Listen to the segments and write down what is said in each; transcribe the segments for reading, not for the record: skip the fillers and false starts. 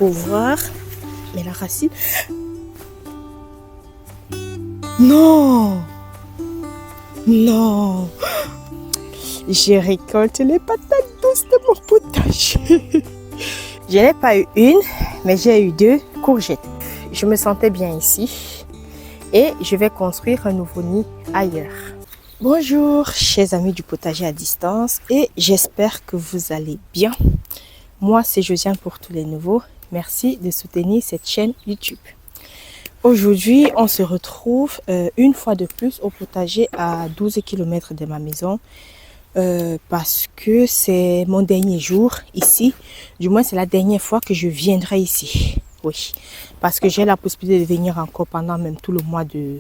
pour voir. Mais la racine... Non! Non! Je récolte les patates douces de mon potager. Je n'ai pas eu une, mais j'ai eu 2 courgettes. Je me sentais bien ici et je vais construire un nouveau nid ailleurs. Bonjour, chers amis du potager à distance, et j'espère que vous allez bien. Moi, c'est Josiane pour tous les nouveaux. Merci de soutenir cette chaîne YouTube. Aujourd'hui, on se retrouve une fois de plus au potager à 12 km de ma maison. Parce que c'est mon dernier jour ici. Du moins, c'est la dernière fois que je viendrai ici. Oui, parce que j'ai la possibilité de venir encore pendant même tout le mois de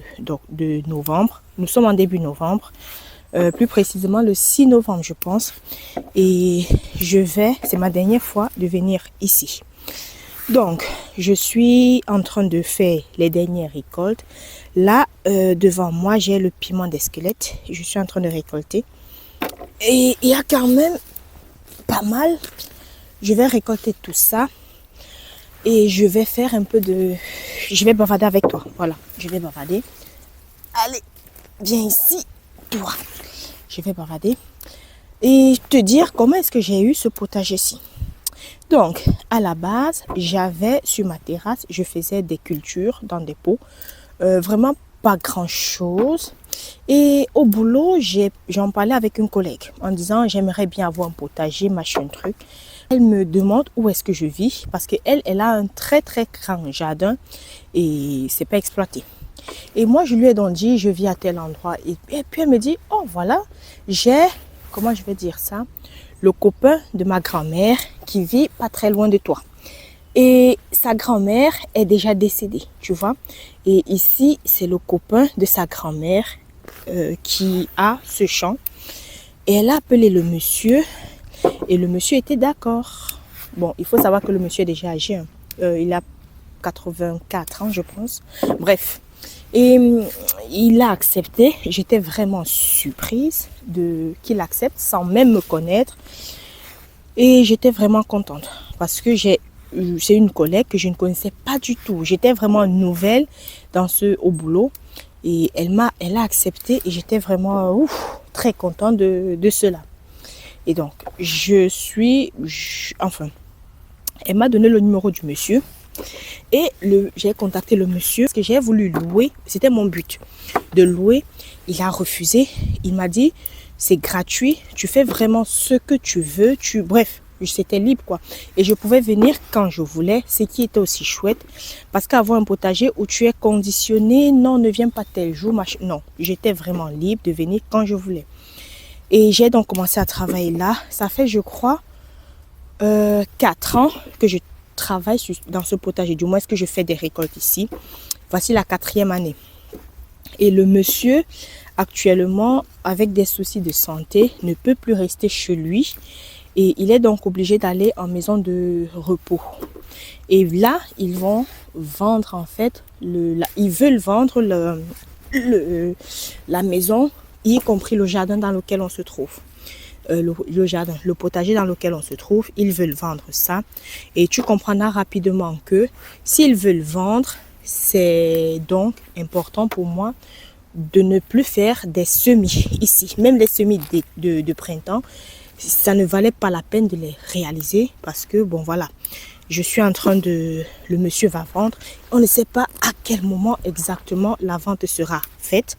novembre. Nous sommes en début novembre. Plus précisément le 6 novembre, je pense. Et c'est ma dernière fois de venir ici. Donc, je suis en train de faire les dernières récoltes. Là, devant moi, j'ai le piment des squelettes. Je suis en train de récolter. Et il y a quand même pas mal. Je vais récolter tout ça. Et je vais faire un peu de... Je vais bavarder avec toi. Voilà, je vais bavarder. Allez, viens ici, toi. Je vais bavarder. Et te dire comment est-ce que j'ai eu ce potager-ci. Donc, à la base, j'avais sur ma terrasse, je faisais des cultures dans des pots. Vraiment pas grand-chose. Et au boulot, j'en parlais avec une collègue en disant j'aimerais bien avoir un potager, machin truc. Elle me demande où est-ce que je vis parce qu'elle a un très très grand jardin et c'est pas exploité. Et moi, je lui ai donc dit je vis à tel endroit. Et puis elle me dit oh voilà, j'ai, comment je vais dire ça, le copain de ma grand-mère qui vit pas très loin de toi. Et sa grand-mère est déjà décédée, tu vois. Et ici, c'est le copain de sa grand-mère qui a ce champ. Et elle a appelé le monsieur. Et le monsieur était d'accord. Bon, il faut savoir que le monsieur est déjà âgé. Hein. Il a 84 ans, je pense. Bref. Et il a accepté. J'étais vraiment surprise qu'il accepte sans même me connaître. Et j'étais vraiment contente. Parce que c'est une collègue que je ne connaissais pas du tout. J'étais vraiment nouvelle au boulot. Et elle a accepté et j'étais vraiment très contente de cela. Et donc, elle m'a donné le numéro du monsieur. Et j'ai contacté le monsieur parce que j'ai voulu louer. C'était mon but de louer. Il a refusé. Il m'a dit, c'est gratuit. Tu fais vraiment ce que tu veux. Bref. C'était libre quoi. Et je pouvais venir quand je voulais, ce qui était aussi chouette. Parce qu'avoir un potager où tu es conditionné, non, ne viens pas tel jour, non. J'étais vraiment libre de venir quand je voulais. Et j'ai donc commencé à travailler là. Ça fait, je crois, 4 ans que je travaille dans ce potager. Du moins, est-ce que je fais des récoltes ici. Voici la 4e année. Et le monsieur, actuellement, avec des soucis de santé, ne peut plus rester chez lui. Et il est donc obligé d'aller en maison de repos. Et là, ils vont vendre en fait, ils veulent vendre la maison, y compris le jardin dans lequel on se trouve. Le potager dans lequel on se trouve, ils veulent vendre ça. Et tu comprendras rapidement que s'ils veulent vendre, c'est donc important pour moi de ne plus faire des semis ici. Même les semis de printemps, ça ne valait pas la peine de les réaliser parce que, bon, voilà, je suis en train le monsieur va vendre. On ne sait pas à quel moment exactement la vente sera faite.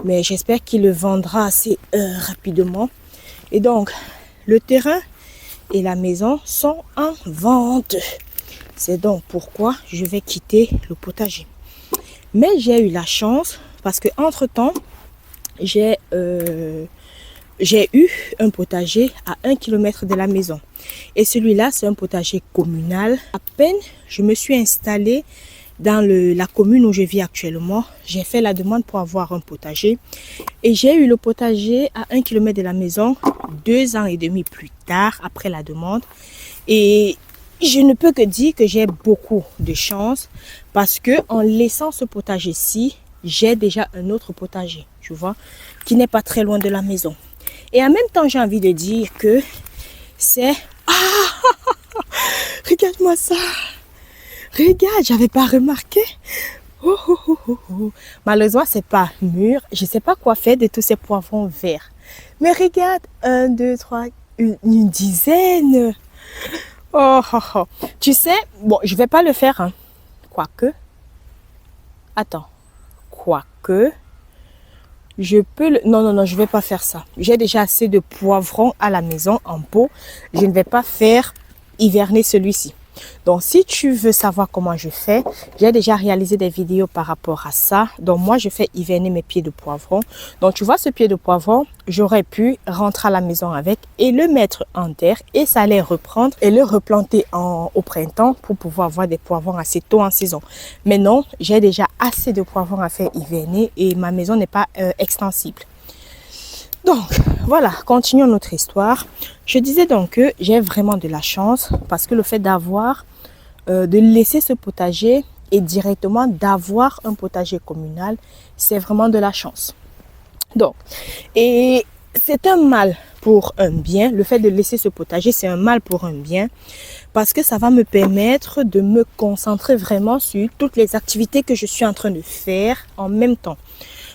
Mais j'espère qu'il le vendra assez rapidement. Et donc, le terrain et la maison sont en vente. C'est donc pourquoi je vais quitter le potager. Mais j'ai eu la chance parce que entre-temps, j'ai eu un potager à 1 km de la maison. Et celui-là, c'est un potager communal. À peine je me suis installée dans la commune où je vis actuellement, j'ai fait la demande pour avoir un potager. Et j'ai eu le potager à 1 km de la maison 2 ans et demi plus tard, après la demande. Et je ne peux que dire que j'ai beaucoup de chance parce que en laissant ce potager-ci, j'ai déjà un autre potager, tu vois, qui n'est pas très loin de la maison. Et en même temps, j'ai envie de dire que c'est... Ah, Regarde-moi ça. Regarde, j'avais pas remarqué. Oh, oh, oh, oh, oh. Malheureusement, c'est pas mûr. Je sais pas quoi faire de tous ces poivrons verts. Mais regarde, 1, 2, 3, une dizaine. Oh, oh, oh. Tu sais, bon, je vais pas le faire, hein. Quoique. Attends. Quoique. Je peux le... Non, non, non, je vais pas faire ça. J'ai déjà assez de poivrons à la maison en pot. Je ne vais pas faire hiverner celui-ci. Donc, si tu veux savoir comment je fais, j'ai déjà réalisé des vidéos par rapport à ça. Donc, moi, je fais hiverner mes pieds de poivron. Donc, tu vois, ce pied de poivron, j'aurais pu rentrer à la maison avec et le mettre en terre et ça allait reprendre et le replanter au printemps pour pouvoir avoir des poivrons assez tôt en saison. Mais non, j'ai déjà assez de poivrons à faire hiverner et ma maison n'est pas extensible. Donc, voilà, continuons notre histoire. Je disais donc que j'ai vraiment de la chance parce que le fait d'avoir, de laisser ce potager et directement d'avoir un potager communal, c'est vraiment de la chance. Donc, et c'est un mal pour un bien. Le fait de laisser ce potager, c'est un mal pour un bien parce que ça va me permettre de me concentrer vraiment sur toutes les activités que je suis en train de faire en même temps.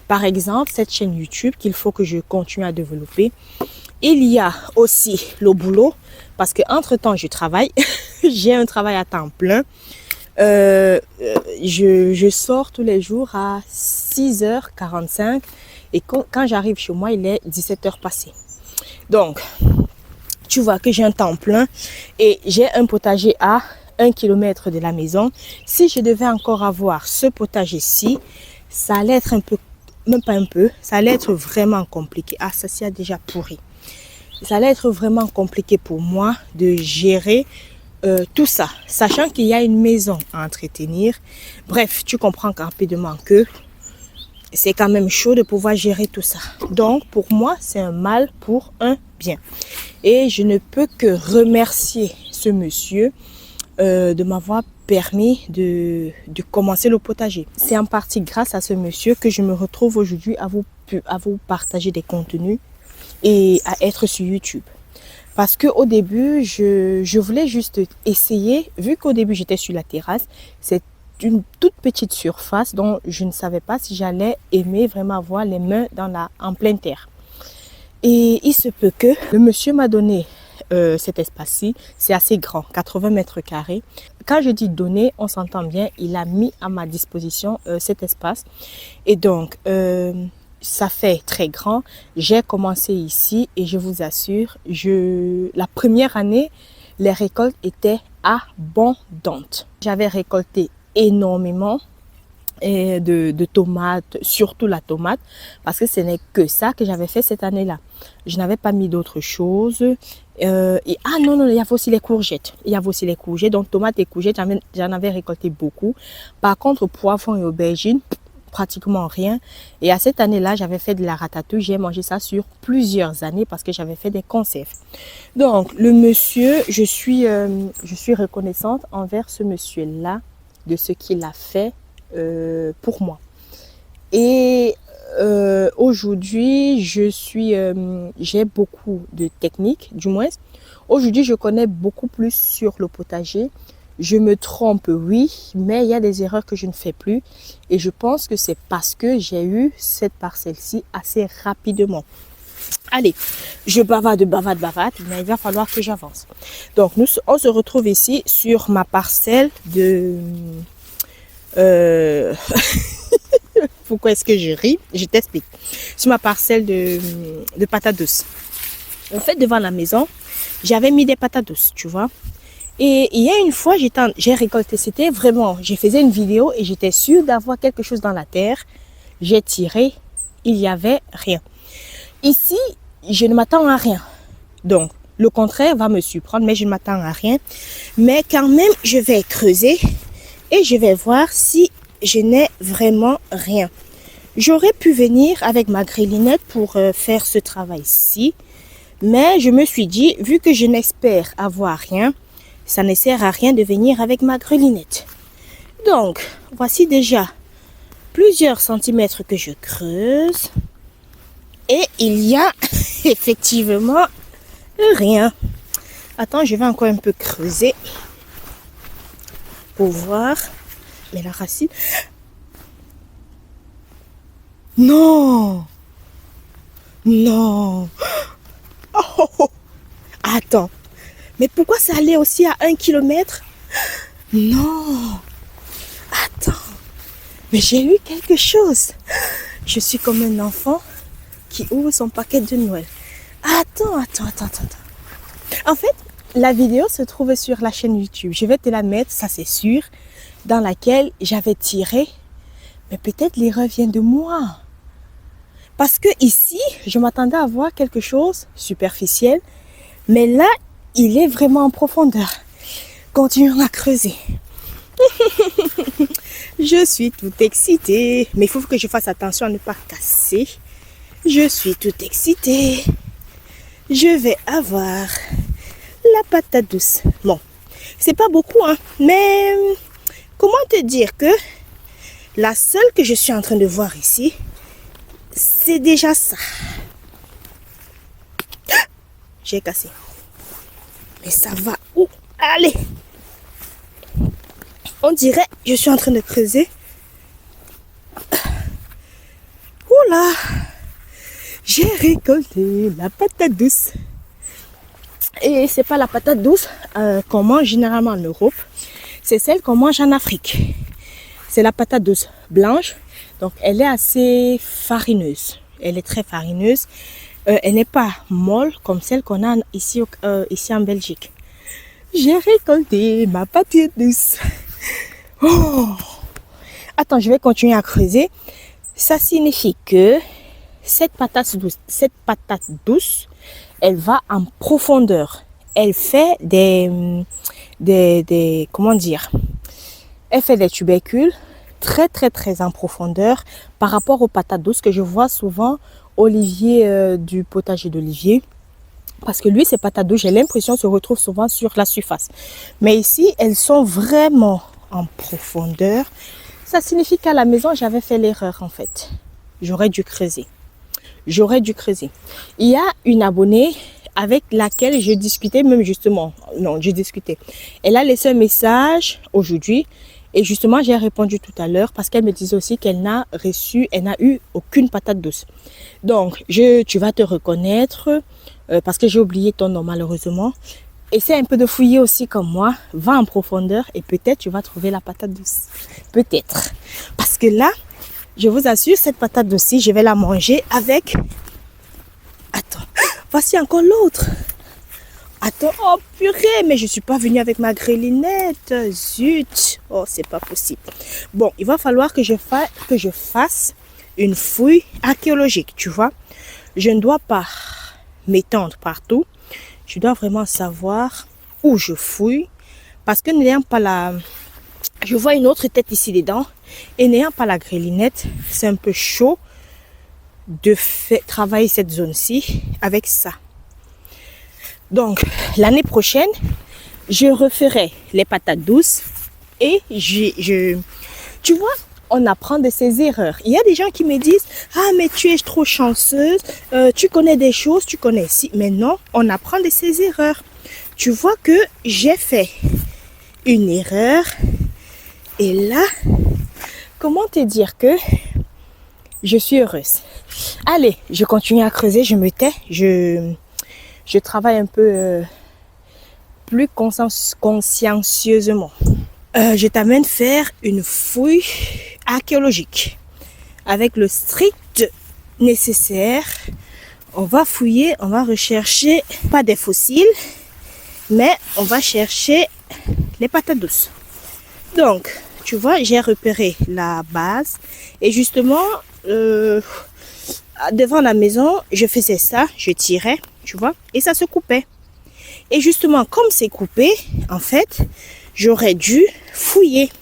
Par exemple, cette chaîne YouTube qu'il faut que je continue à développer. Il y a aussi le boulot parce que entre-temps, je travaille. J'ai un travail à temps plein. Je sors tous les jours à 6h45 et quand j'arrive chez moi, il est 17h passé. Donc, tu vois que j'ai un temps plein et j'ai un potager à 1 km de la maison. Si je devais encore avoir ce potager-ci, ça allait être un peu, même pas un peu, ça allait être vraiment compliqué. Ah, ça s'y a déjà pourri. Ça allait être vraiment compliqué pour moi de gérer tout ça, sachant qu'il y a une maison à entretenir. Bref, tu comprends rapidement que c'est quand même chaud de pouvoir gérer tout ça. Donc, pour moi, c'est un mal pour un bien. Et je ne peux que remercier ce monsieur de m'avoir permis de commencer le potager. C'est en partie grâce à ce monsieur que je me retrouve aujourd'hui à vous partager des contenus et à être sur YouTube. Parce qu'au début, je voulais juste essayer, vu qu'au début j'étais sur la terrasse, c'est une toute petite surface dont je ne savais pas si j'allais aimer vraiment avoir les mains en pleine terre. Et il se peut que le monsieur m'a donné cet espace-ci, c'est assez grand, 80 mètres carrés. Quand je dis donner, on s'entend bien, il a mis à ma disposition cet espace. Et donc, ça fait très grand. J'ai commencé ici et je vous assure, la première année, les récoltes étaient abondantes. J'avais récolté énormément de tomates, surtout la tomate, parce que ce n'est que ça que j'avais fait cette année-là. Je n'avais pas mis d'autres choses. Non, il y avait aussi les courgettes. Il y avait aussi les courgettes. Donc, tomates et courgettes, j'en avais récolté beaucoup. Par contre, poivrons et aubergines, pratiquement rien. Et à cette année-là, j'avais fait de la ratatouille. J'ai mangé ça sur plusieurs années parce que j'avais fait des conserves. Donc, le monsieur, je suis reconnaissante envers ce monsieur-là de ce qu'il a fait pour moi. Et aujourd'hui, j'ai beaucoup de techniques, du moins. Aujourd'hui, je connais beaucoup plus sur le potager. Je me trompe, oui, mais il y a des erreurs que je ne fais plus. Et je pense que c'est parce que j'ai eu cette parcelle-ci assez rapidement. Allez, je bavarde, mais il va falloir que j'avance. Donc, on se retrouve ici sur ma parcelle de... Pourquoi est-ce que je ris? Je t'explique. Sur ma parcelle de patates douces. En fait, devant la maison, j'avais mis des patates douces, tu vois. Et il y a une fois, j'ai récolté, c'était vraiment, j'ai faisais une vidéo et j'étais sûre d'avoir quelque chose dans la terre. J'ai tiré, il n'y avait rien. Ici, je ne m'attends à rien. Donc, le contraire va me surprendre, mais je ne m'attends à rien. Mais quand même, je vais creuser et je vais voir si je n'ai vraiment rien. J'aurais pu venir avec ma grélinette pour faire ce travail-ci. Mais je me suis dit, vu que je n'espère avoir rien, ça ne sert à rien de venir avec ma grelinette. Donc, voici déjà plusieurs centimètres que je creuse. Et il y a effectivement rien. Attends, je vais encore un peu creuser. pour voir. Mais la racine... Non! Non! Oh, oh, oh. Attends. Mais pourquoi ça allait aussi à 1 kilomètre? Non! Attends. Mais j'ai eu quelque chose. Je suis comme un enfant qui ouvre son paquet de Noël. Attends. En fait, la vidéo se trouve sur la chaîne YouTube. Je vais te la mettre, ça c'est sûr, dans laquelle j'avais tiré. Mais peut-être l'erreur vient de moi. Parce que ici, je m'attendais à voir quelque chose superficiel. Mais là, il est vraiment en profondeur. Continuons à creuser. Je suis toute excitée. Mais il faut que je fasse attention à ne pas casser. Je suis toute excitée. Je vais avoir la patate douce. Bon, c'est pas beaucoup, hein. Mais comment te dire que la seule que je suis en train de voir ici, c'est déjà ça. J'ai cassé. Mais ça va où? Allez! On dirait je suis en train de creuser. Oula! J'ai récolté la patate douce. Et c'est pas la patate douce qu'on mange généralement en Europe. C'est celle qu'on mange en Afrique. C'est la patate douce blanche. Donc elle est assez farineuse. Elle est très farineuse. Elle n'est pas molle comme celle qu'on a ici en Belgique. J'ai récolté ma patate douce. Oh. Attends, je vais continuer à creuser. Ça signifie que cette patate douce, elle va en profondeur. Elle fait comment dire? Elle fait des tubercules très en profondeur par rapport aux patates douces que je vois souvent Olivier du potager d'Olivier. Parce que lui, ces patates douces, j'ai l'impression, se retrouvent souvent sur la surface. Mais ici, elles sont vraiment en profondeur. Ça signifie qu'à la maison, j'avais fait l'erreur en fait. J'aurais dû creuser. Il y a une abonnée avec laquelle je discutais même justement. Non, je discutais. Elle a laissé un message aujourd'hui. Et justement, j'ai répondu tout à l'heure parce qu'elle me disait aussi qu'elle n'a eu aucune patate douce. Donc, tu vas te reconnaître parce que j'ai oublié ton nom malheureusement. Essaie un peu de fouiller aussi comme moi. Va en profondeur et peut-être tu vas trouver la patate douce. Peut-être. Parce que là, je vous assure, cette patate douce, je vais la manger avec... Attends, voici encore l'autre. Attends, oh purée, mais je suis pas venue avec ma grelinette. Zut, oh c'est pas possible. Bon, il va falloir que je fasse une fouille archéologique, tu vois. Je ne dois pas m'étendre partout. Je dois vraiment savoir où je fouille. Parce que n'ayant pas la... Je vois une autre tête ici dedans. Et n'ayant pas la grelinette, c'est un peu chaud de travailler cette zone-ci avec ça. Donc, l'année prochaine, je referai les patates douces et tu vois, on apprend de ses erreurs. Il y a des gens qui me disent, ah mais tu es trop chanceuse, tu connais des choses, tu connais si. Mais non, on apprend de ses erreurs. Tu vois que j'ai fait une erreur et là, comment te dire que je suis heureuse. Allez, je continue à creuser, je me tais, je travaille un peu plus consciencieusement. Je t'amène faire une fouille archéologique avec le strict nécessaire. On va fouiller, on va rechercher pas des fossiles, mais on va chercher les patates douces. Donc, tu vois, j'ai repéré la base et justement devant la maison, je faisais ça, je tirais, tu vois, et ça se coupait. Et justement, comme c'est coupé, en fait, j'aurais dû fouiller.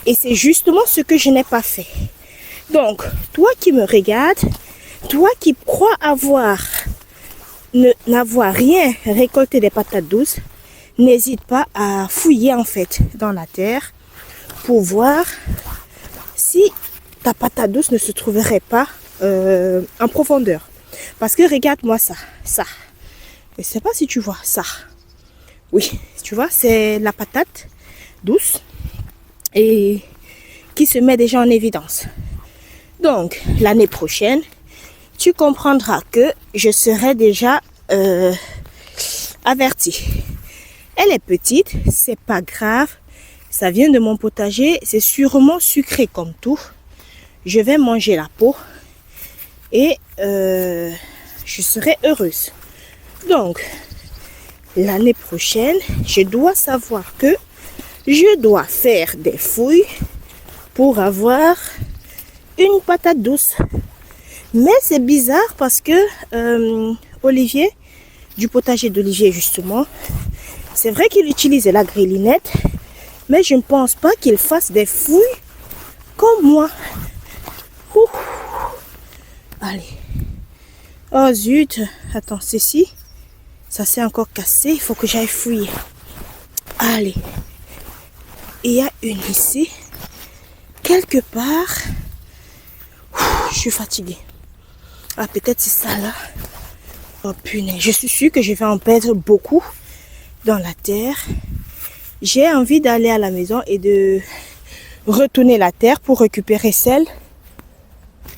Et c'est justement ce que je n'ai pas fait. Donc, toi qui me regardes, toi qui crois n'avoir rien récolté des patates douces, n'hésite pas à fouiller en fait dans la terre pour voir si ta patate douce ne se trouverait pas en profondeur. Parce que regarde-moi ça. Je ne sais pas si tu vois ça. Oui, tu vois, c'est la patate douce. et qui se met déjà en évidence. Donc, l'année prochaine, tu comprendras que je serai déjà avertie. Elle est petite, c'est pas grave. Ça vient de mon potager, c'est sûrement sucré comme tout. Je vais manger la peau et je serai heureuse. Donc, l'année prochaine, je dois savoir que je dois faire des fouilles pour avoir une patate douce. Mais c'est bizarre parce que Olivier, du potager d'Olivier justement, c'est vrai qu'il utilise la grélinette, mais je ne pense pas qu'il fasse des fouilles comme moi. Ouh. Allez. Oh zut, attends, ceci, ça s'est encore cassé, il faut que j'aille fouiller. Allez. Il y a une ici, quelque part. Je suis fatiguée. Ah, peut-être c'est ça là. Oh punaise, je suis sûre que je vais en perdre beaucoup dans la terre. J'ai envie d'aller à la maison et de retourner la terre pour récupérer celle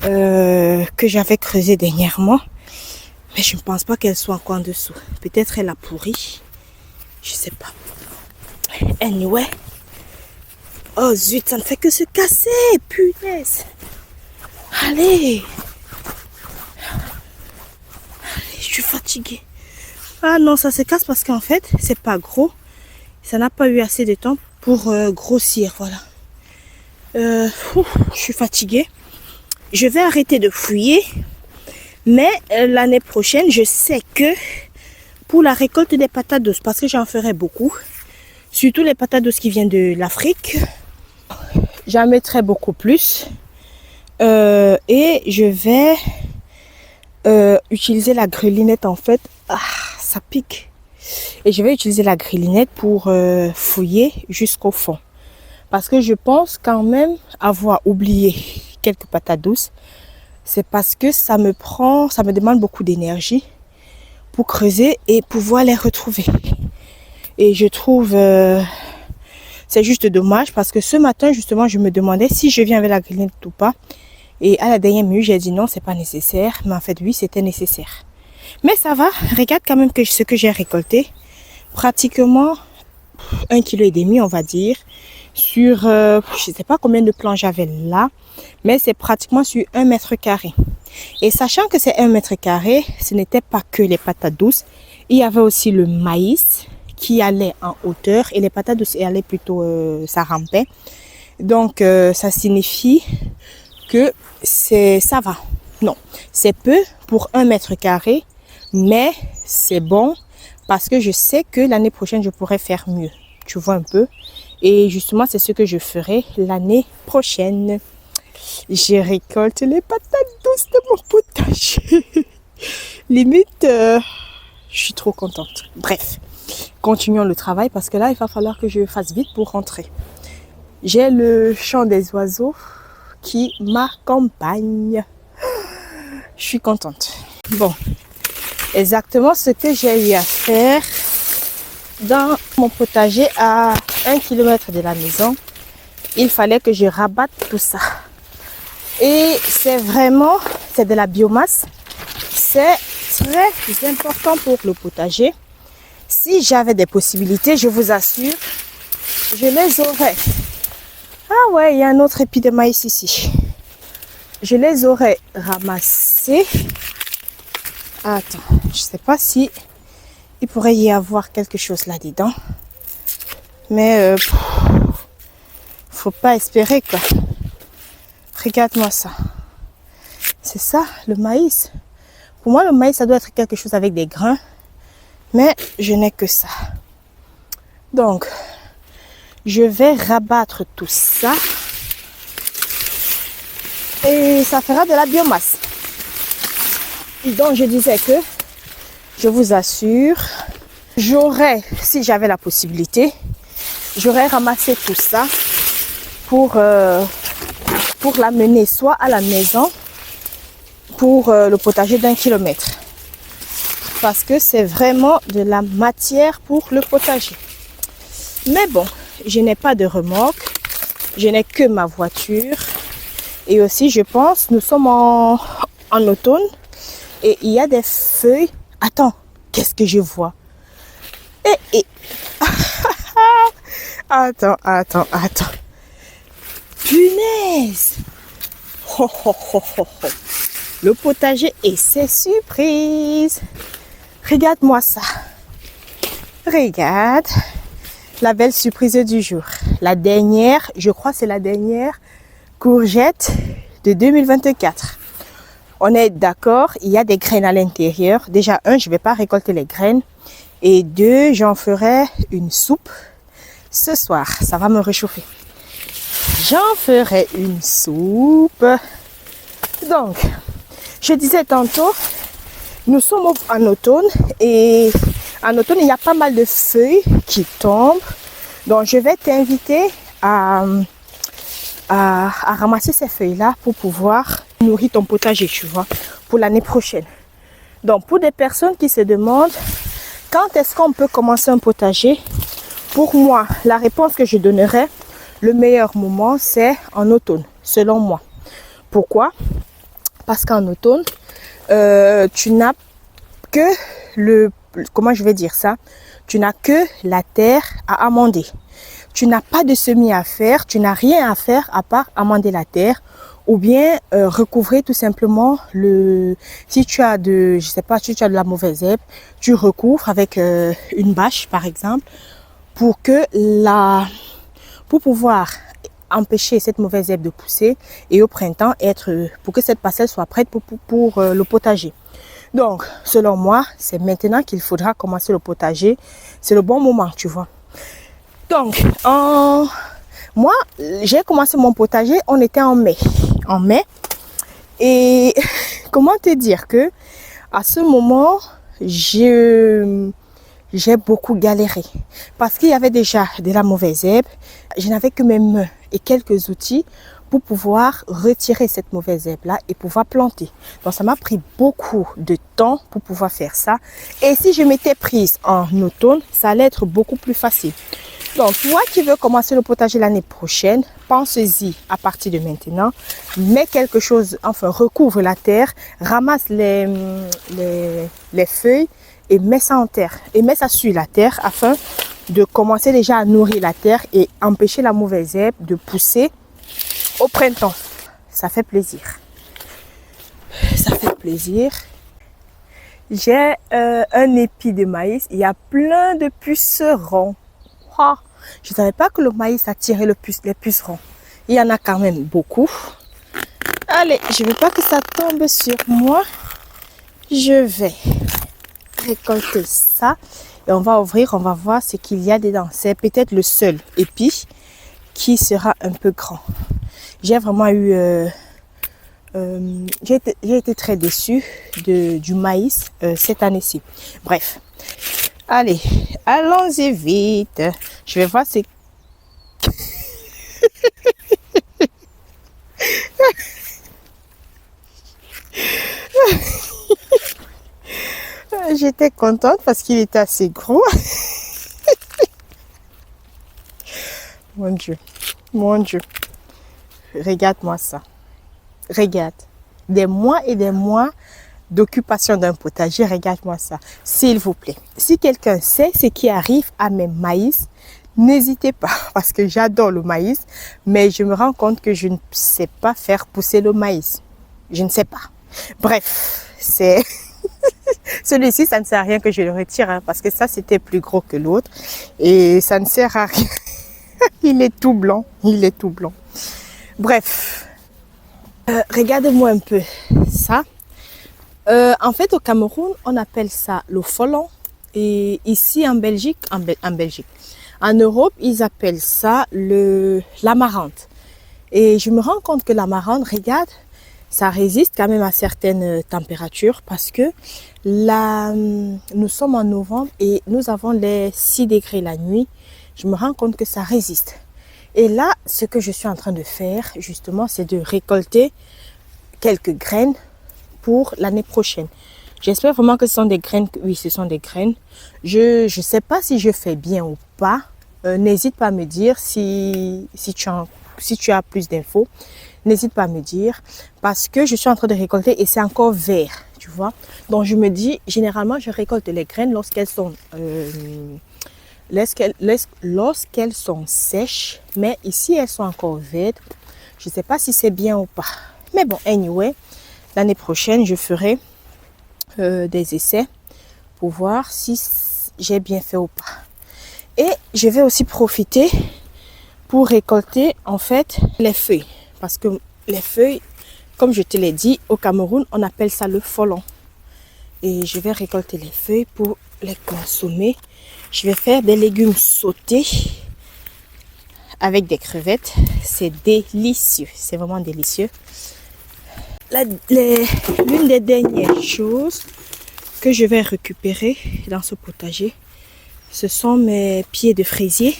que j'avais creusée dernièrement. Mais je ne pense pas qu'elle soit encore en dessous. Peut-être elle a pourri. Je sais pas. Anyway. Oh zut, ça ne fait que se casser. Punaise. Allez. Je suis fatiguée. Ah non, ça se casse parce qu'en fait, c'est pas gros. Ça n'a pas eu assez de temps pour grossir. Voilà. Je suis fatiguée. Je vais arrêter de fouiller. Mais l'année prochaine, je sais que pour la récolte des patates douces, parce que j'en ferai beaucoup, surtout les patates douces qui viennent de l'Afrique, j'en mettrai beaucoup plus. Et je vais utiliser la grélinette en fait. Ah, ça pique. Et je vais utiliser la grélinette pour fouiller jusqu'au fond. Parce que je pense quand même avoir oublié quelques patates douces. C'est parce que ça me demande beaucoup d'énergie pour creuser et pouvoir les retrouver. Et je trouve c'est juste dommage parce que ce matin justement je me demandais si je viens avec la grélinette ou pas. Et à la dernière minute j'ai dit non, c'est pas nécessaire. Mais en fait oui, c'était nécessaire. Mais ça va, regarde quand même ce que j'ai récolté. Pratiquement 1,5 kg on va dire. Sur, je ne sais pas combien de plants j'avais là. Mais c'est pratiquement sur 1 mètre carré. Et sachant que c'est 1 mètre carré, ce n'était pas que les patates douces. Il y avait aussi le maïs qui allait en hauteur. Et les patates douces allaient plutôt, ça rampait. Donc ça signifie que ça va. Non, c'est peu pour 1 mètre carré. Mais c'est bon parce que je sais que l'année prochaine, je pourrais faire mieux. Tu vois un peu. Et justement, c'est ce que je ferai l'année prochaine. Je récolte les patates douces de mon potager. Limite, je suis trop contente. Bref, continuons le travail parce que là, il va falloir que je fasse vite pour rentrer. J'ai le chant des oiseaux qui m'accompagne. Je suis contente. Bon, exactement ce que j'ai eu à faire dans mon potager à 1 km de la maison. Il fallait que je rabatte tout ça. Et c'est de la biomasse. C'est très important pour le potager. Si j'avais des possibilités, je vous assure, je les aurais. Ah ouais, il y a un autre épi de maïs ici. Je les aurais ramassés. Attends, je sais pas si il pourrait y avoir quelque chose là-dedans. Mais faut pas espérer quoi. Regarde-moi ça. C'est ça, le maïs. Pour moi, le maïs, ça doit être quelque chose avec des grains. Mais je n'ai que ça. Donc, je vais rabattre tout ça. Et ça fera de la biomasse. Et donc, je disais que, je vous assure, si j'avais la possibilité, j'aurais ramassé tout ça pour l'amener soit à la maison pour le potager d'1 kilomètre. Parce que c'est vraiment de la matière pour le potager. Mais bon, je n'ai pas de remorque. Je n'ai que ma voiture. Et aussi, je pense, nous sommes en automne. Et il y a des feuilles. Attends, qu'est-ce que je vois? Attends. Punaise! Ho, ho, ho, ho, ho. Le potager et ses surprises. Regarde-moi ça. Regarde. La belle surprise du jour. La dernière, je crois que c'est la dernière courgette de 2024. On est d'accord, il y a des graines à l'intérieur. Déjà, je ne vais pas récolter les graines. Et 2, j'en ferai une soupe. Ce soir, ça va me réchauffer. J'en ferai une soupe. Donc, je disais tantôt, nous sommes en automne et en automne, il y a pas mal de feuilles qui tombent. Donc, je vais t'inviter à ramasser ces feuilles-là pour pouvoir nourrir ton potager, tu vois, pour l'année prochaine. Donc, pour des personnes qui se demandent quand est-ce qu'on peut commencer un potager, pour moi, la réponse que je donnerais, le meilleur moment, c'est en automne, selon moi. Pourquoi? Parce qu'en automne, tu n'as que comment je vais dire ça? Tu n'as que la terre à amender. Tu n'as pas de semis à faire, tu n'as rien à faire à part amender la terre ou bien recouvrer tout simplement si tu as de la mauvaise herbe, tu recouvres avec une bâche par exemple pour pouvoir empêcher cette mauvaise herbe de pousser et au printemps pour que cette parcelle soit prête pour le potager. Donc, selon moi, c'est maintenant qu'il faudra commencer le potager. C'est le bon moment, tu vois. Donc, moi, j'ai commencé mon potager, on était en mai. Et comment te dire que à ce moment, j'ai beaucoup galéré parce qu'il y avait déjà de la mauvaise herbe. Je n'avais que mes mains et quelques outils pour pouvoir retirer cette mauvaise herbe-là et pouvoir planter. Donc, ça m'a pris beaucoup de temps pour pouvoir faire ça. Et si je m'étais prise en automne, ça allait être beaucoup plus facile. Donc, toi qui veux commencer le potager l'année prochaine, pense-y à partir de maintenant. Mets quelque chose, recouvre la terre, ramasse les feuilles et mets ça en terre. Et mets ça sur la terre afin de commencer déjà à nourrir la terre et empêcher la mauvaise herbe de pousser au printemps. Ça fait plaisir. Ça fait plaisir. J'ai un épi de maïs. Il y a plein de pucerons. Oh, je ne savais pas que le maïs attirait les pucerons. Il y en a quand même beaucoup. Allez, je ne veux pas que ça tombe sur moi. Je vais récolter ça. Et on va ouvrir, on va voir ce qu'il y a dedans. C'est peut-être le seul épi qui sera un peu grand. J'ai vraiment eu... j'ai été très déçue du maïs cette année-ci. Bref. Allez, allons-y vite. Je vais voir J'étais contente parce qu'il était assez gros. Mon Dieu. Regarde-moi ça. Regarde. Des mois et des mois d'occupation d'un potager, regarde-moi ça, s'il vous plaît. Si quelqu'un sait ce qui arrive à mes maïs, n'hésitez pas, parce que j'adore le maïs, mais je me rends compte que je ne sais pas faire pousser le maïs. Je ne sais pas. Bref, c'est... Celui-ci, ça ne sert à rien que je le retire, hein, parce que ça, c'était plus gros que l'autre, et ça ne sert à rien. Il est tout blanc, Bref, regarde-moi un peu ça. En fait, au Cameroun, on appelle ça le folon. Et ici, en Belgique, en Europe, ils appellent ça l'amarante. Et je me rends compte que l'amarante, regarde, ça résiste quand même à certaines températures parce que là, nous sommes en novembre et nous avons les 6 degrés la nuit. Je me rends compte que ça résiste. Et là, ce que je suis en train de faire, justement, c'est de récolter quelques graines pour l'année prochaine. J'espère vraiment que ce sont des graines. Oui, ce sont des graines. Je ne sais pas si je fais bien ou pas. N'hésite pas à me dire si tu si tu as plus d'infos, n'hésite pas à me dire. Parce que je suis en train de récolter et c'est encore vert, tu vois. Donc je me dis, généralement, je récolte les graines lorsqu'elles sont... lorsqu'elles sont sèches. Mais ici, elles sont encore vertes. Je ne sais pas si c'est bien ou pas. Mais bon, anyway, l'année prochaine, je ferai des essais pour voir si j'ai bien fait ou pas. Et je vais aussi profiter pour récolter en fait les feuilles. Parce que les feuilles, comme je te l'ai dit, au Cameroun, on appelle ça le folon. Et je vais récolter les feuilles pour les consommer. Je vais faire des légumes sautés avec des crevettes. C'est délicieux. C'est vraiment délicieux. L'une des dernières choses que je vais récupérer dans ce potager, ce sont mes pieds de fraisier.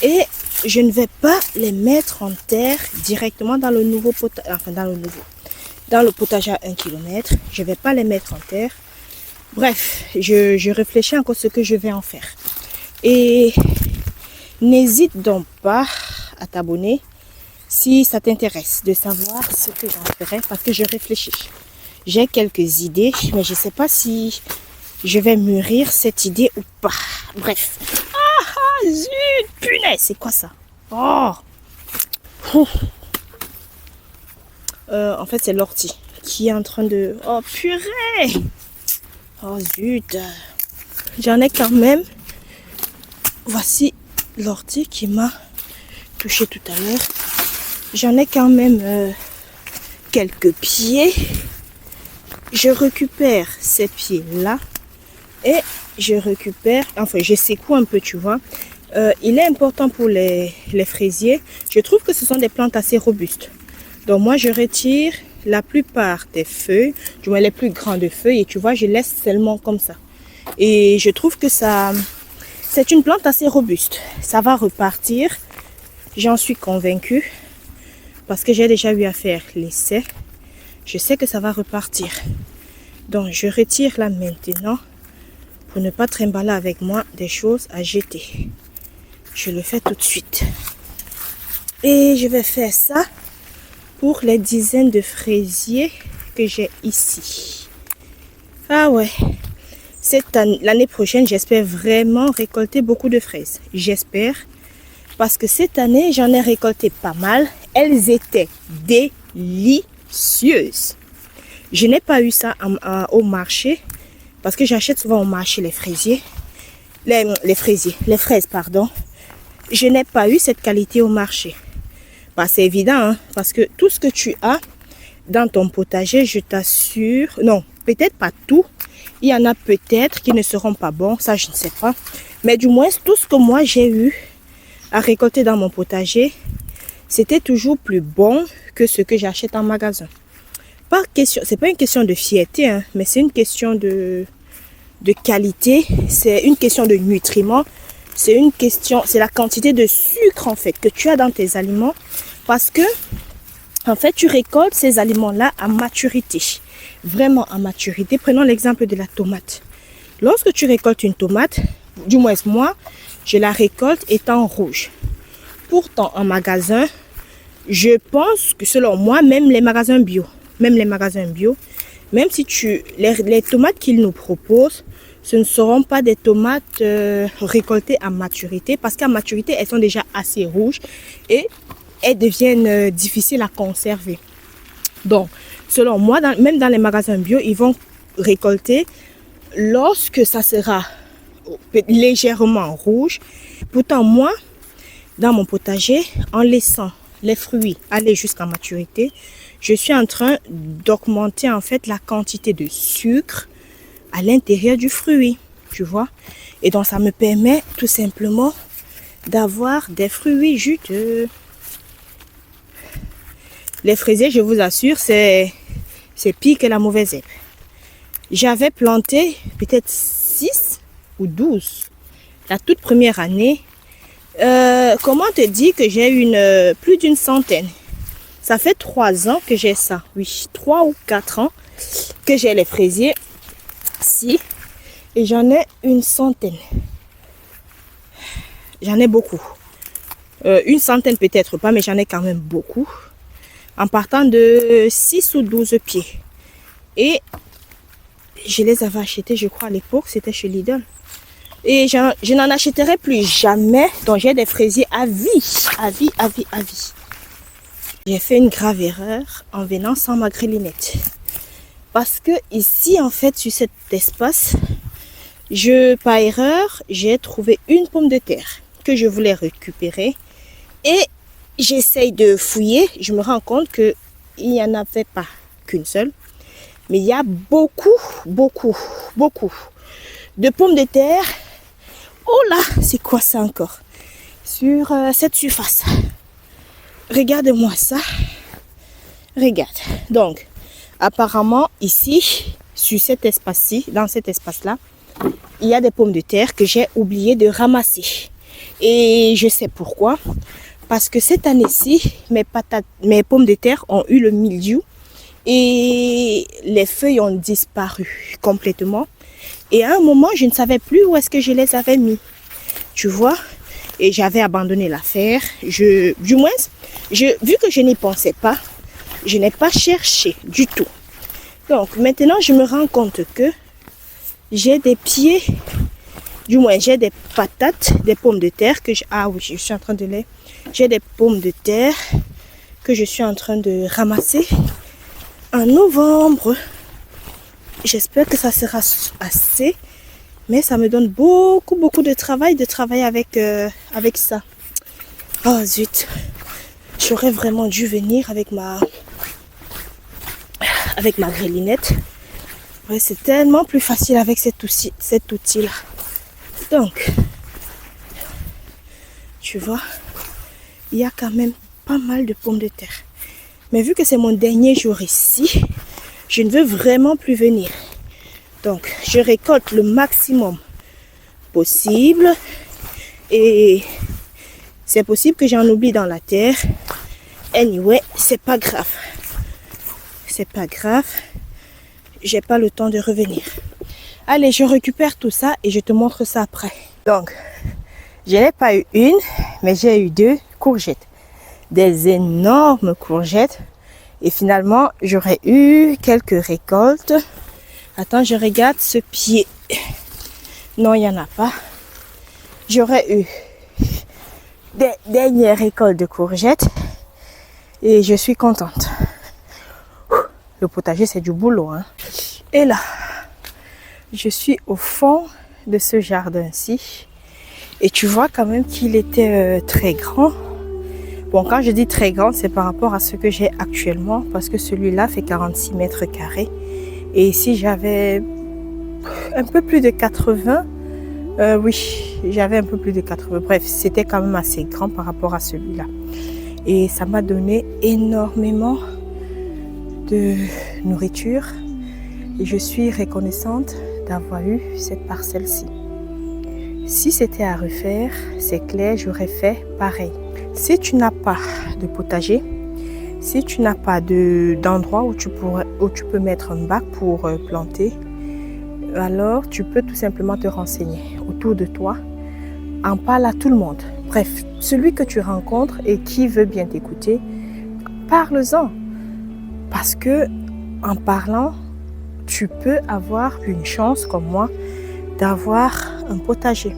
Et je ne vais pas les mettre en terre directement dans le nouveau potager, enfin dans le potager à 1 km. Je ne vais pas les mettre en terre. Bref, je réfléchis encore ce que je vais en faire. Et n'hésite donc pas à t'abonner si ça t'intéresse de savoir ce que j'en ferai parce que je réfléchis. J'ai quelques idées, mais je ne sais pas si je vais mûrir cette idée ou pas. Bref. Ah, zut, punaise, c'est quoi ça? Oh. En fait, c'est l'ortie qui est en train de... Oh, purée. Oh, zut. J'en ai quand même. Voici l'ortie qui m'a touché tout à l'heure. J'en ai quand même quelques pieds. Je récupère ces pieds-là. Et je récupère... Enfin, je secoue un peu, tu vois. Il est important pour les fraisiers. Je trouve que ce sont des plantes assez robustes. Donc, moi, je retire la plupart des feuilles, du moins les plus grandes feuilles. Et tu vois, je laisse seulement comme ça. Et je trouve que ça... C'est une plante assez robuste. Ça va repartir. J'en suis convaincue. Parce que j'ai déjà eu à faire l'essai. Je sais que ça va repartir. Donc, je retire là maintenant. Pour ne pas trimballer avec moi des choses à jeter. Je le fais tout de suite. Et je vais faire ça pour les dizaines de fraisiers que j'ai ici. Ah ouais. L'année prochaine, j'espère vraiment récolter beaucoup de fraises. J'espère. Parce que cette année, j'en ai récolté pas mal. Elles étaient délicieuses. Je n'ai pas eu ça au marché. Parce que j'achète souvent au marché les fraisiers. Les fraises, pardon. Je n'ai pas eu cette qualité au marché. Bah, c'est évident, hein, parce que tout ce que tu as dans ton potager, je t'assure, non, peut-être pas tout. Il y en a peut-être qui ne seront pas bons, ça je ne sais pas. Mais du moins, tout ce que moi j'ai eu à récolter dans mon potager, c'était toujours plus bon que ce que j'achète en magasin. C'est pas une question de fierté, hein, mais c'est une question de qualité, c'est une question de nutriments, c'est la quantité de sucre en fait que tu as dans tes aliments parce que en fait tu récoltes ces aliments-là à maturité, vraiment à maturité. Prenons l'exemple de la tomate. Lorsque tu récoltes une tomate, du moins moi, je la récolte étant rouge. Pourtant en magasin, je pense que selon moi, même les magasins bio, même si les tomates qu'ils nous proposent, ce ne seront pas des tomates récoltées à maturité. Parce qu'à maturité, elles sont déjà assez rouges et elles deviennent difficiles à conserver. Donc, selon moi, même dans les magasins bio, ils vont récolter lorsque ça sera légèrement rouge. Pourtant, moi, dans mon potager, en laissant les fruits aller jusqu'à maturité, je suis en train d'augmenter en fait la quantité de sucre à l'intérieur du fruit, tu vois. Et donc ça me permet tout simplement d'avoir des fruits juteux. Les fraisiers, je vous assure, c'est pire que la mauvaise herbe. J'avais planté peut-être 6 ou 12 la toute première année. Comment te dire que j'ai plus d'une centaine. Ça fait 3 ans que j'ai ça. Oui, 3 ou 4 ans que j'ai les fraisiers. Si. Et j'en ai une centaine. J'en ai beaucoup. Une centaine peut-être pas, mais j'en ai quand même beaucoup. En partant de 6 ou 12 pieds. Et je les avais achetés, je crois, à l'époque, c'était chez Lidl. Et je n'en achèterai plus jamais. Donc j'ai des fraisiers à vie, à vie, à vie, à vie. J'ai fait une grave erreur en venant sans ma grelinette. Parce que ici, en fait, sur cet espace, par erreur, j'ai trouvé une pomme de terre que je voulais récupérer. Et j'essaye de fouiller, je me rends compte qu'il n'y en avait pas qu'une seule. Mais il y a beaucoup de pommes de terre. Oh là, c'est quoi ça encore? Sur cette surface. Regarde-moi ça. Regarde. Donc, apparemment, ici, sur cet espace-ci, dans cet espace-là, il y a des pommes de terre que j'ai oublié de ramasser. Et je sais pourquoi. Parce que cette année-ci, mes pommes de terre ont eu le mildiou et les feuilles ont disparu complètement. Et à un moment, je ne savais plus où est-ce que je les avais mis. Tu vois? Et j'avais abandonné l'affaire. Vu que je n'y pensais pas, je n'ai pas cherché du tout. Donc maintenant, je me rends compte que j'ai des pieds, du moins j'ai des patates, des pommes de terre que je suis en train de les... J'ai des pommes de terre que je suis en train de ramasser en novembre. J'espère que ça sera assez. Mais ça me donne beaucoup de travail de travailler avec ça. Oh zut. J'aurais vraiment dû venir avec ma grelinette. Ouais, c'est tellement plus facile avec cet outil-là. Donc, tu vois, il y a quand même pas mal de pommes de terre. Mais vu que c'est mon dernier jour ici, je ne veux vraiment plus venir. Donc, je récolte le maximum possible. Et c'est possible que j'en oublie dans la terre. Anyway, c'est pas grave. C'est pas grave. J'ai pas le temps de revenir. Allez, je récupère tout ça et je te montre ça après. Donc, je n'ai pas eu une, mais j'ai eu 2 courgettes. Des énormes courgettes. Et finalement, j'aurais eu quelques récoltes. Attends, je regarde ce pied. Non, il n'y en a pas. J'aurais eu des dernières récoltes de courgettes. Et je suis contente. Le potager, c'est du boulot, hein. Et là, je suis au fond de ce jardin-ci. Et tu vois quand même qu'il était très grand. Bon, quand je dis très grand, c'est par rapport à ce que j'ai actuellement. Parce que celui-là fait 46 mètres carrés. Et ici, j'avais un peu plus de 80. Oui, j'avais un peu plus de 80. Bref, c'était quand même assez grand par rapport à celui-là. Et ça m'a donné énormément de nourriture. Et je suis reconnaissante d'avoir eu cette parcelle-ci. Si c'était à refaire, c'est clair, j'aurais fait pareil. Si tu n'as pas de potager, si tu n'as pas d'endroit où tu peux mettre un bac pour planter, alors tu peux tout simplement te renseigner autour de toi. En parle à tout le monde. Bref, celui que tu rencontres et qui veut bien t'écouter, parle-en. Parce que en parlant, tu peux avoir une chance comme moi d'avoir un potager.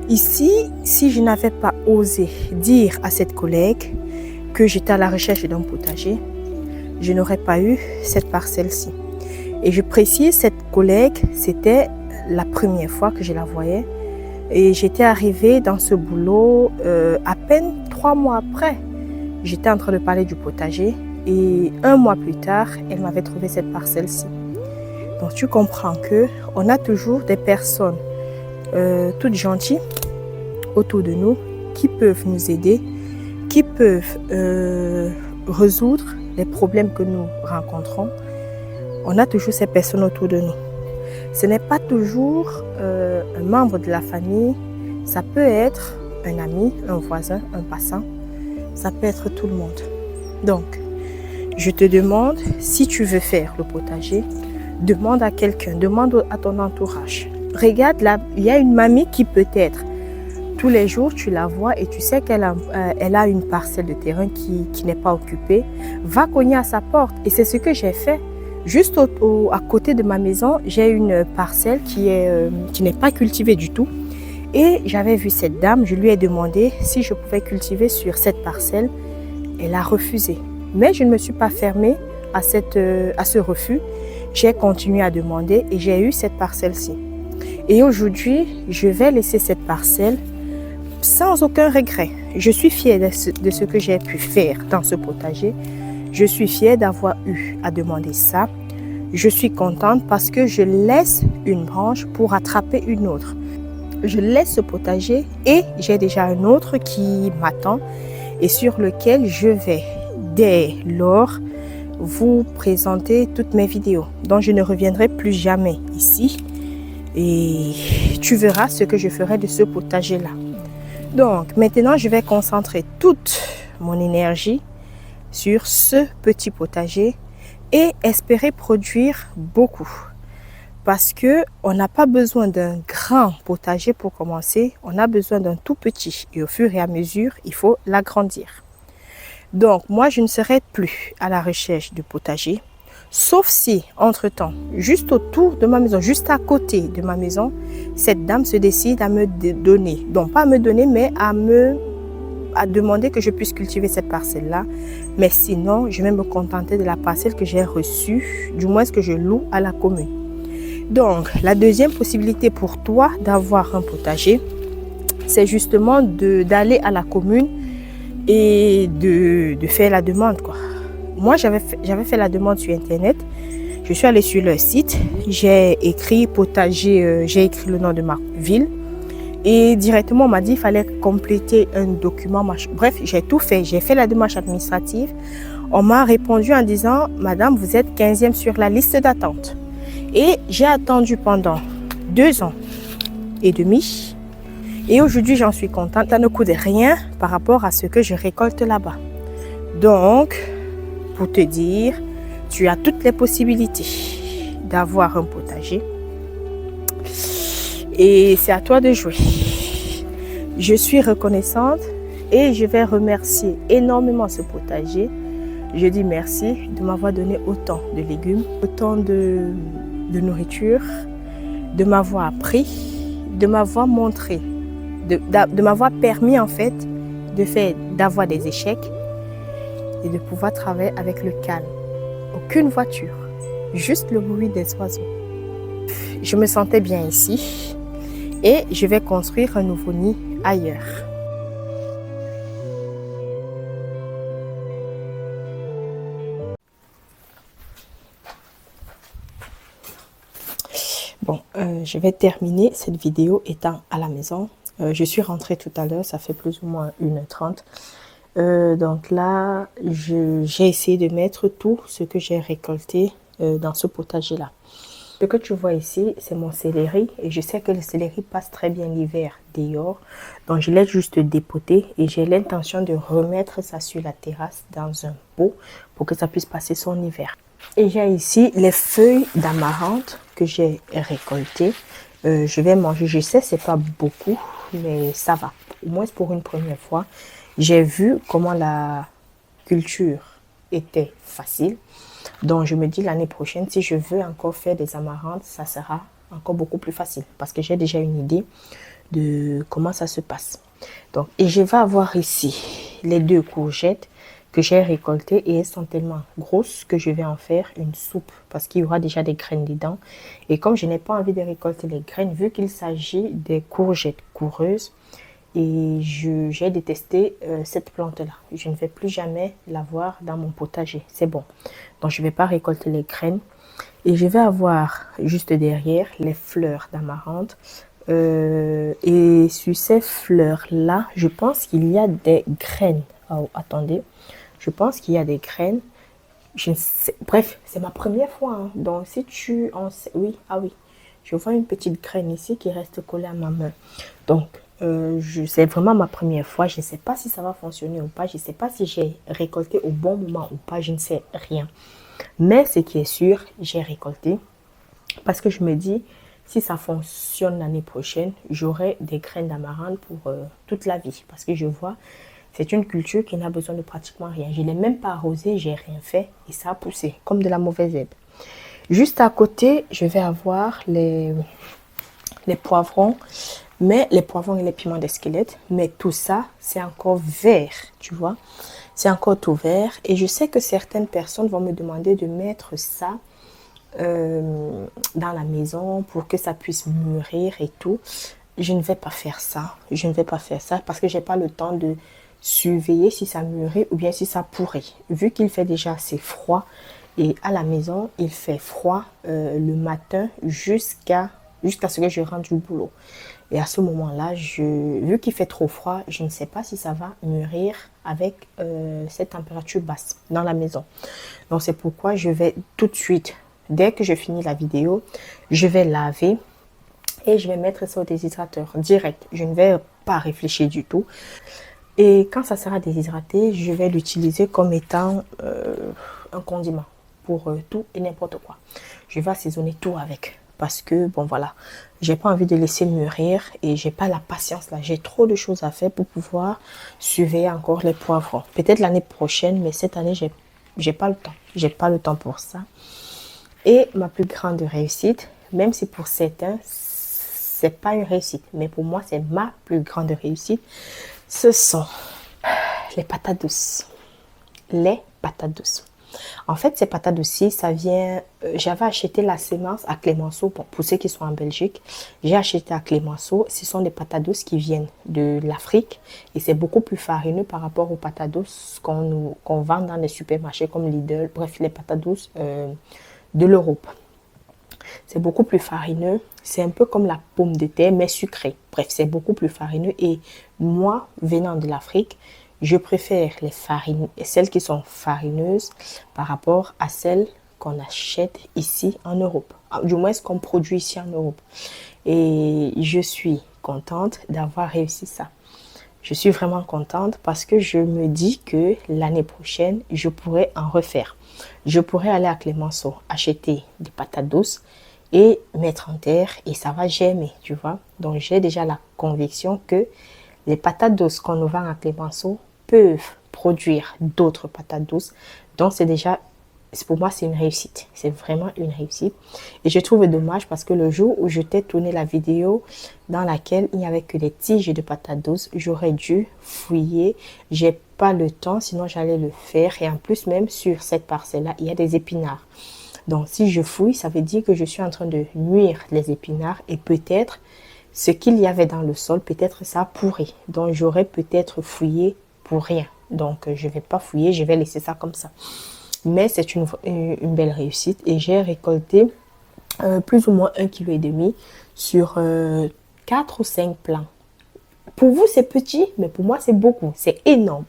Ici, si je n'avais pas osé dire à cette collègue que j'étais à la recherche d'un potager, je n'aurais pas eu cette parcelle-ci. Et je précise, cette collègue, c'était la première fois que je la voyais. Et j'étais arrivée dans ce boulot à peine 3 mois après. J'étais en train de parler du potager. Et 1 mois plus tard, elle m'avait trouvé cette parcelle-ci. Donc tu comprends qu'on a toujours des personnes toutes gentilles autour de nous qui peuvent nous aider, qui peuvent résoudre les problèmes que nous rencontrons. On a toujours ces personnes autour de nous. Ce n'est pas toujours un membre de la famille, ça peut être un ami, un voisin, un passant, ça peut être tout le monde. Donc, je te demande, si tu veux faire le potager, demande à quelqu'un, demande à ton entourage. Regarde là, il y a une mamie qui peut-être tous les jours, tu la vois et tu sais elle a une parcelle de terrain qui n'est pas occupée. Va cogner à sa porte. Et c'est ce que j'ai fait. Juste à côté de ma maison, j'ai une parcelle qui n'est pas cultivée du tout. Et j'avais vu cette dame, je lui ai demandé si je pouvais cultiver sur cette parcelle. Elle a refusé. Mais je ne me suis pas fermée à ce refus. J'ai continué à demander et j'ai eu cette parcelle-ci. Et aujourd'hui, je vais laisser cette parcelle sans aucun regret. Je suis fière de ce que j'ai pu faire dans ce potager. Je suis fière d'avoir eu à demander ça. Je suis contente parce que je laisse une branche pour attraper une autre. Je laisse ce potager et j'ai déjà un autre qui m'attend et sur lequel je vais dès lors vous présenter toutes mes vidéos. Donc je ne reviendrai plus jamais ici et tu verras ce que je ferai de ce potager là. Donc maintenant je vais concentrer toute mon énergie sur ce petit potager et espérer produire beaucoup. Parce qu'on n'a pas besoin d'un grand potager pour commencer, on a besoin d'un tout petit. Et au fur et à mesure, il faut l'agrandir. Donc, moi, je ne serai plus à la recherche de potager. Sauf si, entre-temps, juste autour de ma maison, juste à côté de ma maison, cette dame se décide à me donner. Donc, pas à me donner, mais à demander que je puisse cultiver cette parcelle-là. Mais sinon, je vais me contenter de la parcelle que j'ai reçue, du moins ce que je loue à la commune. Donc, la deuxième possibilité pour toi d'avoir un potager, c'est justement d'aller à la commune et de faire la demande, quoi. Moi, j'avais fait la demande sur Internet. Je suis allée sur leur site. J'ai écrit potager, j'ai écrit le nom de ma ville. Et directement, on m'a dit qu'il fallait compléter un document. Bref, j'ai tout fait. J'ai fait la démarche administrative. On m'a répondu en disant, Madame, vous êtes 15e sur la liste d'attente. Et j'ai attendu pendant 2 ans et demi. Et aujourd'hui, j'en suis contente. Ça ne coûte rien par rapport à ce que je récolte là-bas. Donc, pour te dire, tu as toutes les possibilités d'avoir un potager. Et c'est à toi de jouer. Je suis reconnaissante et je vais remercier énormément ce potager. Je dis merci de m'avoir donné autant de légumes, autant de nourriture, de m'avoir appris, de m'avoir montré, de m'avoir permis en fait d'avoir des échecs et de pouvoir travailler avec le calme. Aucune voiture, juste le bruit des oiseaux. Je me sentais bien ici et je vais construire un nouveau nid ailleurs. Bon, je vais terminer cette vidéo étant à la maison. Je suis rentrée tout à l'heure, ça fait plus ou moins 1h30. Donc là, j'ai essayé de mettre tout ce que j'ai récolté dans ce potager-là. Ce que tu vois ici, c'est mon céleri et je sais que le céleri passe très bien l'hiver dehors. Donc je l'ai juste dépoté et j'ai l'intention de remettre ça sur la terrasse dans un pot pour que ça puisse passer son hiver. Et j'ai ici les feuilles d'amarante que j'ai récoltées. Je vais manger, je sais c'est pas beaucoup, mais ça va. Au moins pour une première fois, j'ai vu comment la culture était facile. Donc je me dis l'année prochaine, si je veux encore faire des amarantes, ça sera encore beaucoup plus facile. Parce que j'ai déjà une idée de comment ça se passe. Donc, et je vais avoir ici les 2 courgettes que j'ai récoltées et elles sont tellement grosses que je vais en faire une soupe parce qu'il y aura déjà des graines dedans. Et comme je n'ai pas envie de récolter les graines, vu qu'il s'agit des courgettes coureuses, et j'ai détesté cette plante-là. Je ne vais plus jamais l'avoir dans mon potager. C'est bon. Donc, je ne vais pas récolter les graines. Et je vais avoir juste derrière les fleurs d'amarante. Et sur ces fleurs-là, je pense qu'il y a des graines. Oh, attendez. Je pense qu'il y a des graines. Je ne sais, bref, c'est ma première fois. Hein. Donc, si tu en sais... Oui, ah oui. Je vois une petite graine ici qui reste collée à ma main. Donc, c'est vraiment ma première fois. Je ne sais pas si ça va fonctionner ou pas. Je ne sais pas si j'ai récolté au bon moment ou pas. Je ne sais rien. Mais ce qui est sûr, j'ai récolté. Parce que je me dis, si ça fonctionne l'année prochaine, j'aurai des graines d'amarante pour toute la vie. Parce que je vois, c'est une culture qui n'a besoin de pratiquement rien. Je ne l'ai même pas arrosé, j'ai rien fait et ça a poussé comme de la mauvaise herbe. Juste à côté, je vais avoir les poivrons, mais les poivrons et les piments des squelettes. Mais tout ça, c'est encore vert, tu vois. C'est encore tout vert. Et je sais que certaines personnes vont me demander de mettre ça dans la maison pour que ça puisse mûrir et tout. Je ne vais pas faire ça. Je ne vais pas faire ça parce que j'ai pas le temps de surveiller si ça mûrit ou bien si ça pourrit. Vu qu'il fait déjà assez froid et à la maison, il fait froid le matin jusqu'à ce que je rentre du boulot. Et à ce moment-là, vu qu'il fait trop froid, je ne sais pas si ça va mûrir avec cette température basse dans la maison. Donc c'est pourquoi je vais tout de suite, dès que je finis la vidéo, je vais laver et je vais mettre ça au déshydrateur direct. Je ne vais pas réfléchir du tout. Et quand ça sera déshydraté, je vais l'utiliser comme étant un condiment pour tout et n'importe quoi. Je vais assaisonner tout avec. Parce que, bon voilà, j'ai pas envie de laisser mûrir et j'ai pas la patience là. J'ai trop de choses à faire pour pouvoir surveiller encore les poivrons. Peut-être l'année prochaine, mais cette année, j'ai pas le temps. J'ai pas le temps pour ça. Et ma plus grande réussite, même si pour certains, c'est pas une réussite, mais pour moi, c'est ma plus grande réussite, ce sont les patates douces. Les patates douces. En fait, ces patates douces, ça vient... j'avais acheté la sémence à Clémenceau, pour ceux qui sont en Belgique. J'ai acheté à Clémenceau. Ce sont des patates douces qui viennent de l'Afrique. Et c'est beaucoup plus farineux par rapport aux patates douces qu'on vend dans les supermarchés comme Lidl. Bref, les patates douces de l'Europe. C'est beaucoup plus farineux. C'est un peu comme la pomme de terre, mais sucrée. Bref, c'est beaucoup plus farineux. Et moi, venant de l'Afrique, je préfère celles qui sont farineuses par rapport à celles qu'on achète ici en Europe. Du moins, ce qu'on produit ici en Europe. Et je suis contente d'avoir réussi ça. Je suis vraiment contente parce que je me dis que l'année prochaine, je pourrais en refaire. Je pourrais aller à Clémenceau, acheter des patates douces et mettre en terre et ça va germer, tu vois. Donc, j'ai déjà la conviction que les patates douces qu'on nous vend à Clémenceau peuvent produire d'autres patates douces. Donc, pour moi, c'est une réussite. C'est vraiment une réussite. Et je trouve dommage parce que le jour où je t'ai tourné la vidéo dans laquelle il n'y avait que des tiges de patates douces, j'aurais dû fouiller. J'ai pas le temps, sinon j'allais le faire. Et en plus, même sur cette parcelle-là, il y a des épinards. Donc, si je fouille, ça veut dire que je suis en train de nuire les épinards et peut-être ce qu'il y avait dans le sol, peut-être ça a pourri. Donc, j'aurais peut-être fouillé pour rien. Donc, je ne vais pas fouiller, je vais laisser ça comme ça. Mais c'est une belle réussite et j'ai récolté plus ou moins 1,5 kg sur 4 ou 5 plants. Pour vous, c'est petit, mais pour moi, c'est beaucoup. C'est énorme.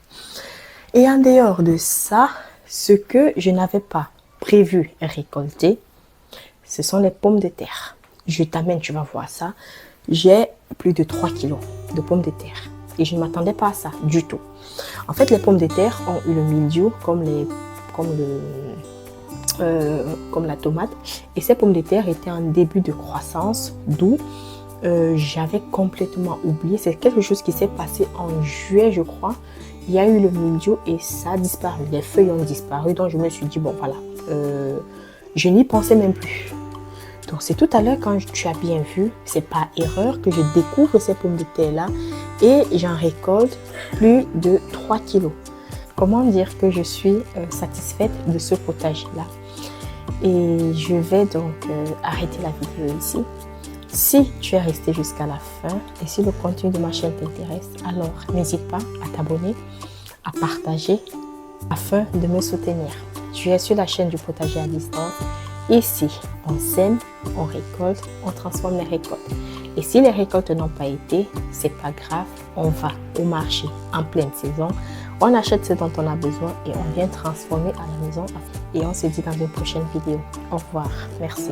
Et en dehors de ça, ce que je n'avais pas prévu récolter, ce sont les pommes de terre. Je t'amène, tu vas voir ça. J'ai plus de 3 kg de pommes de terre. Et je ne m'attendais pas à ça du tout. En fait, les pommes de terre ont eu le mildiou comme la tomate. Et ces pommes de terre étaient en début de croissance, d'où j'avais complètement oublié. C'est quelque chose qui s'est passé en juillet, je crois. Il y a eu le mildiou et ça a disparu. Les feuilles ont disparu. Donc, je me suis dit, bon, voilà. Je n'y pensais même plus. Donc, c'est tout à l'heure, quand tu as bien vu, c'est pas erreur que je découvre ces pommes de terre-là et j'en récolte plus de 3 kilos. Comment dire que je suis satisfaite de ce potager-là. Et je vais donc arrêter la vidéo ici. Si tu es resté jusqu'à la fin et si le contenu de ma chaîne t'intéresse, alors n'hésite pas à t'abonner, à partager afin de me soutenir. Tu es sur la chaîne du potager à distance. Ici, on sème, on récolte, on transforme les récoltes. Et si les récoltes n'ont pas été, c'est pas grave, on va au marché en pleine saison, on achète ce dont on a besoin et on vient transformer à la maison. Et on se dit dans une prochaine vidéo. Au revoir, merci.